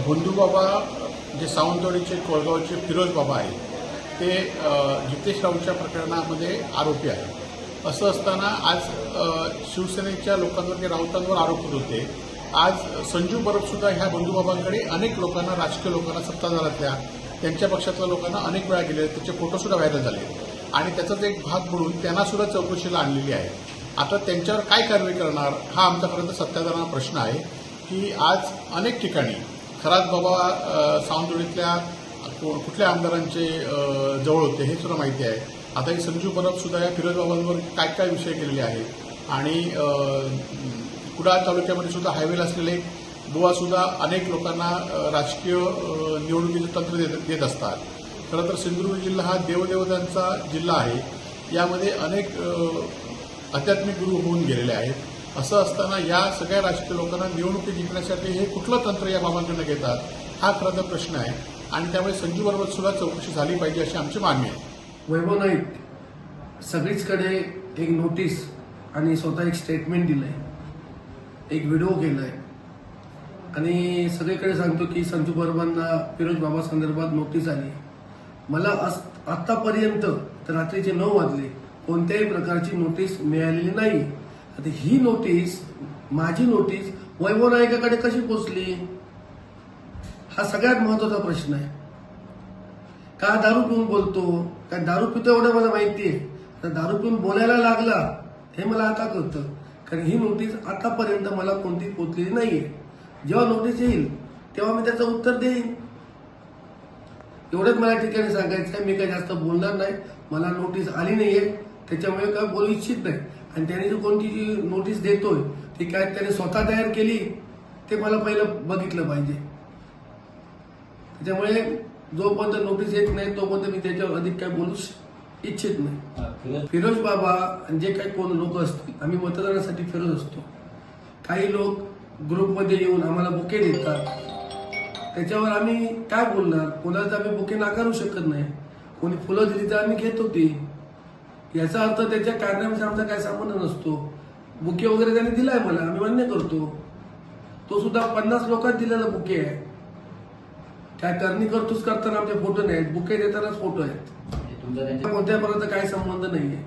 बंधूबाबा जे सावंतवाडीचे कोळगावचे फिरोज बाबा आहेत ते जितेश राऊतच्या प्रकरणामध्ये आरोपी आहेत. असं असताना आज शिवसेनेच्या लोकांवर राऊतांवर आरोप होत होते. आज संजू परबसुद्धा ह्या बंधूबाबांकडे अनेक लोकांना, राजकीय लोकांना, सत्ताधारातल्या त्यांच्या पक्षातल्या लोकांना अनेक वेळा गेले, त्याचे फोटोसुद्धा व्हायरल झाले आणि त्याचाच एक भाग म्हणून त्यांनासुद्धा चौकशीला आणलेली आहे. आता त्यांच्यावर काय कारवाई करणार हा आमच्यापर्यंत सत्ताधारांना प्रश्न आहे की आज अनेक ठिकाणी खरात बाबा सावंतवाडीतल्या कुठल्या आमदारांचे जवळ होते हे सुद्धा माहिती आहे. आता ही संजू परबसुद्धा या फिरोज बाबांवर काय काय विषय केलेले आहेत आणि कुडाळ तालुक्यामध्ये सुद्धा हायवेला असलेले बुवासुद्धा अनेक लोकांना राजकीय निवडणुकीचं तंत्र देत असतात. खरं तर सिंधुदुर्ग जिल्हा हा देवदेवतांचा जिल्हा आहे. यामध्ये अनेक आध्यात्मिक गुरु होऊन गेलेले आहेत. असं असताना या सगळ्या राजकीय लोकांना निवडणुकी जिंकण्यासाठी हे कुठलं तंत्र या बाबांकडून घेतात हा खरं तर प्रश्न आहे आणि त्यामुळे संजू बरोबर सुद्धा चौकशी झाली पाहिजे अशी आमची मागणी आहे. वैभव नाईक सगळीचकडे एक नोटीस आणि स्वतः एक स्टेटमेंट दिलंय, एक व्हिडिओ केलाय आणि सगळीकडे सांगतो की संजू परबांना फिरोज बाबा संदर्भात नोटीस आली. मला आतापर्यंत तर रात्रीचे 9 वाजले कोणत्याही प्रकारची नोटीस मिळालेली नाही. आता ही नोटीस, माझी नोटीस वैभव नाईकाकडे कशी पोचली हा सगळ्यात महत्वाचा प्रश्न आहे. का दारू पिऊन बोलतो, काय दारू पितो एवढं मला माहिती आहे. तर दारू पिऊन बोलायला लागला हे मला आता कळतं, कारण ही नोटीस आतापर्यंत मला कोणती पोचलेली नाहीये. जेव्हा नोटीस येईल तेव्हा मी त्याचं उत्तर देईन. एवढंच मला ठिकाणी सांगायचं आहे. मी काही जास्त बोलणार नाही. मला नोटीस आली नाहीये त्याच्यामुळे काय बोलू इच्छित नाही. आणि त्याने जो कोणती जी नोटीस देतोय ती काय त्याने स्वतः तयार केली ते मला पहिलं बघितलं पाहिजे. त्याच्यामुळे जोपर्यंत नोटीस येत नाही तोपर्यंत मी त्याच्यावर अधिक काय बोलू इच्छित नाही. फिरोज बाबा जे काही कोण लोक असतील, आम्ही मतदानासाठी फिरत असतो. काही लोक ग्रुपमध्ये येऊन आम्हाला बुके देतात, त्याच्यावर आम्ही काय बोलणार. कोणाला आम्ही बुके नाकारू शकत नाही. कोणी फुलं दिली तर आम्ही घेत होती. याचा अर्थ त्याच्या कारणाशी आमचा काय संबंध नसतो. बुके वगैरे त्याने दिलाय मला, आम्ही मान्य करतो. तो सुद्धा 50 लोकांना दिलेला बुके आहे. काय करणी करतोच करताना आमचे फोटो नाहीत, बुके देतानाच फोटो आहेत. कोणत्या प्रकारचा काही संबंध नाहीये.